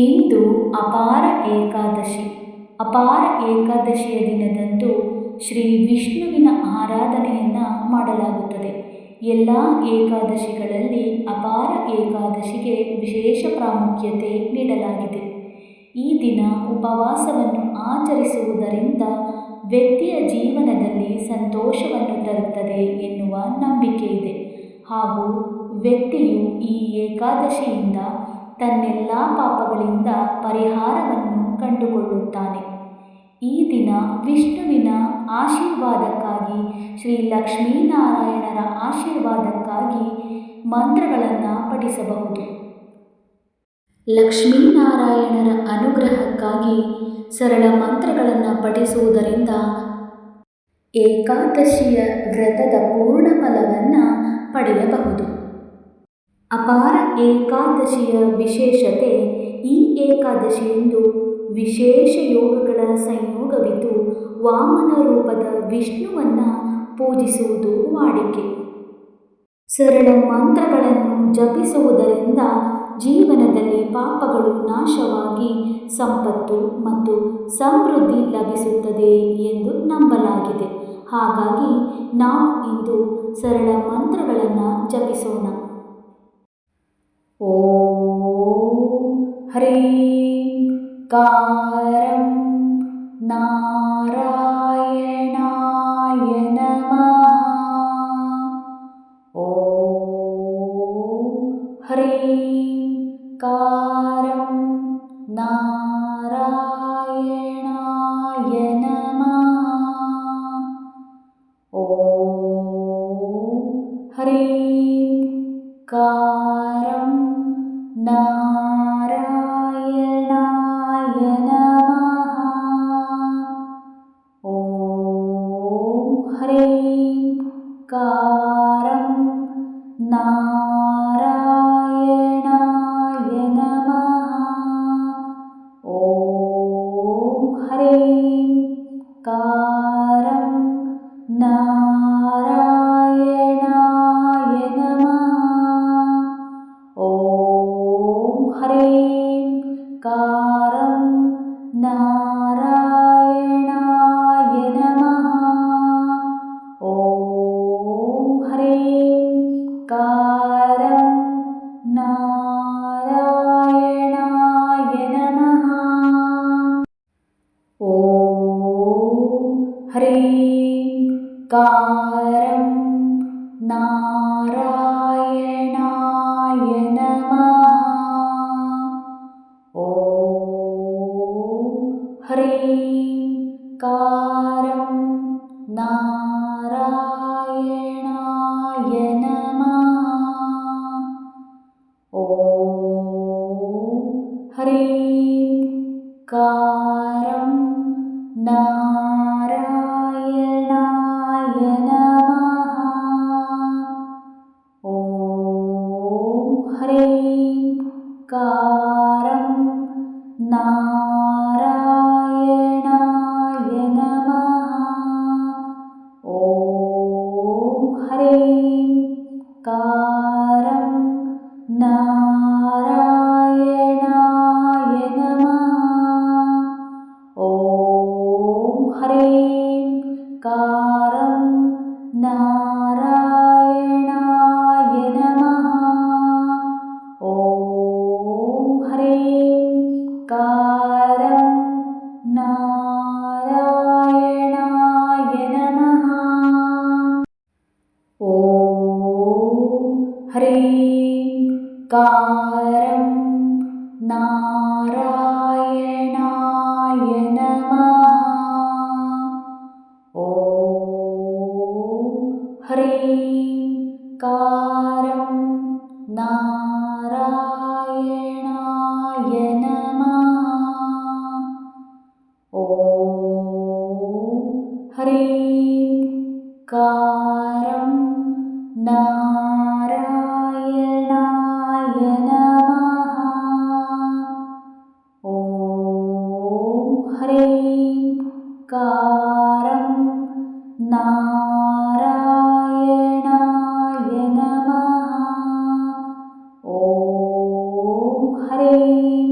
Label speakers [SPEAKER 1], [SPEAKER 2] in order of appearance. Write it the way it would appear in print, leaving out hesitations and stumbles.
[SPEAKER 1] ಇಂದು ಅಪಾರ ಏಕಾದಶಿ. ಅಪಾರ ಏಕಾದಶಿಯ ದಿನದಂದು ಶ್ರೀ ವಿಷ್ಣುವಿನ ಆರಾಧನೆಯನ್ನು ಮಾಡಲಾಗುತ್ತದೆ. ಎಲ್ಲ ಏಕಾದಶಿಗಳಲ್ಲಿ ಅಪಾರ ಏಕಾದಶಿಗೆ ವಿಶೇಷ ಪ್ರಾಮುಖ್ಯತೆ ನೀಡಲಾಗಿದೆ. ಈ ದಿನ ಉಪವಾಸವನ್ನು ಆಚರಿಸುವುದರಿಂದ ವ್ಯಕ್ತಿಯ ಜೀವನದಲ್ಲಿ ಸಂತೋಷವನ್ನು ತರುತ್ತದೆ ಎನ್ನುವ ನಂಬಿಕೆ ಇದೆ. ಹಾಗೂ ವ್ಯಕ್ತಿಯು ಈ ಏಕಾದಶಿಯಿಂದ ತನ್ನೆಲ್ಲ ಪಾಪಗಳಿಂದ ಪರಿಹಾರವನ್ನು ಕಂಡುಕೊಳ್ಳುತ್ತಾನೆ. ಈ ದಿನ ವಿಷ್ಣುವಿನ ಆಶೀರ್ವಾದಕ್ಕಾಗಿ, ಶ್ರೀ ಲಕ್ಷ್ಮೀನಾರಾಯಣರ ಆಶೀರ್ವಾದಕ್ಕಾಗಿ ಮಂತ್ರಗಳನ್ನು ಪಠಿಸಬಹುದು. ಲಕ್ಷ್ಮೀನಾರಾಯಣರ ಅನುಗ್ರಹಕ್ಕಾಗಿ ಸರಳ ಮಂತ್ರಗಳನ್ನು ಪಠಿಸುವುದರಿಂದ ಏಕಾದಶಿಯ ವ್ರತದ ಪೂರ್ಣ ಫಲವನ್ನು ಪಡೆಯಬಹುದು. ಅಪಾರ ಏಕಾದಶಿಯ ವಿಶೇಷತೆ: ಈ ಏಕಾದಶಿಯಂದು ವಿಶೇಷ ಯೋಗಗಳ ಸಂಯೋಗವಿದ್ದು ವಾಮನ ರೂಪದ ವಿಷ್ಣುವನ್ನು ಪೂಜಿಸುವುದು ವಾಡಿಕೆ. ಸರಳ ಮಂತ್ರಗಳನ್ನು ಜಪಿಸುವುದರಿಂದ ಜೀವನದಲ್ಲಿ ಪಾಪಗಳು ನಾಶವಾಗಿ ಸಂಪತ್ತು ಮತ್ತು ಸಮೃದ್ಧಿ ಲಭಿಸುತ್ತದೆ ಎಂದು ನಂಬಲಾಗಿದೆ. ಹಾಗಾಗಿ ನಾವು ಇಂದು ಸರಳ ಮಂತ್ರಗಳನ್ನು ಜಪಿಸೋಣ. ಓಂ ಹ್ರೀಂ ಕಾರಂ ನಾರಾಯಣಾಯ ನಮಃ. ಓಂ ಹ್ರೀಂ ಕಾರಂ ನಾರಾಯಣಾಯ ನಮಃ. ಓಂ ಹ್ರೀಂ ಕಾರಂ ನಾರಾಯಣಾಯ ನಮಃ. ಓಂ ಹ್ರೀಂ ಕಾರಂ ನಾರಾಯಣಾಯ ನಮಃ. ಓಂ ಹ್ರೀಂ ಕಾರಂ ನಾರಾಯಣಾಯ ನಮಃ. ಓಂ ಹ್ರೀಂ ಕಾರಂ ನಾರಾಯಣಾಯ ನಮಃ. ಓಂ ಹ್ರೀಂ ಕಾರಂ ನಾರಾಯಣಾಯ ನಮಃ. ಓಂ ಹ್ರೀಂ ಕಾರಂ ನಾರಾಯಣಾಯ ನಮಃ. ಓಂ ಹ್ರೀಂ ಕಾರಂ ನಾರಾಯಣಾಯ ನಮಃ. ಓಂ ಹ್ರೀಂ ಕಾರಂ ನಾರಾಯಣಾಯ ನಮಃ. ಓಂ ಹ್ರೀಂ ಕಾರಂ ನಾರಾಯಣಾಯ ನಮಃ. ಓಂ ಹ್ರೀಂ ಕಾರಂ ನಾರಾಯಣಾಯ ನಮಃ. ಓಂ ಹ್ರೀಂ ಕಾರಂ ನಾರಾಯಣಾಯ ನಮಃ. ಓಂ ಹ್ರೀಂ ಕಾರಂ ನಾರಾಯಣಾಯ ನಮಃ. ಓಂ ಹ್ರೀಂ ಕಾರಂ ನಾರಾಯಣಾಯ ನಮಃ. ಓಂ ಹ್ರೀಂ ಕಾರಂ ನಾರಾಯಣಾಯ ನಮಃ. ಓಂ ಹ್ರೀಂ ಕಾರಂ ನಾರಾಯಣಾಯ ನಮಃ. ಓಂ ಹ್ರೀಂ ಕಾರಂ ನಾರಾಯಣಾಯ ನಮಃ. ಓಂ ಹ್ರೀಂ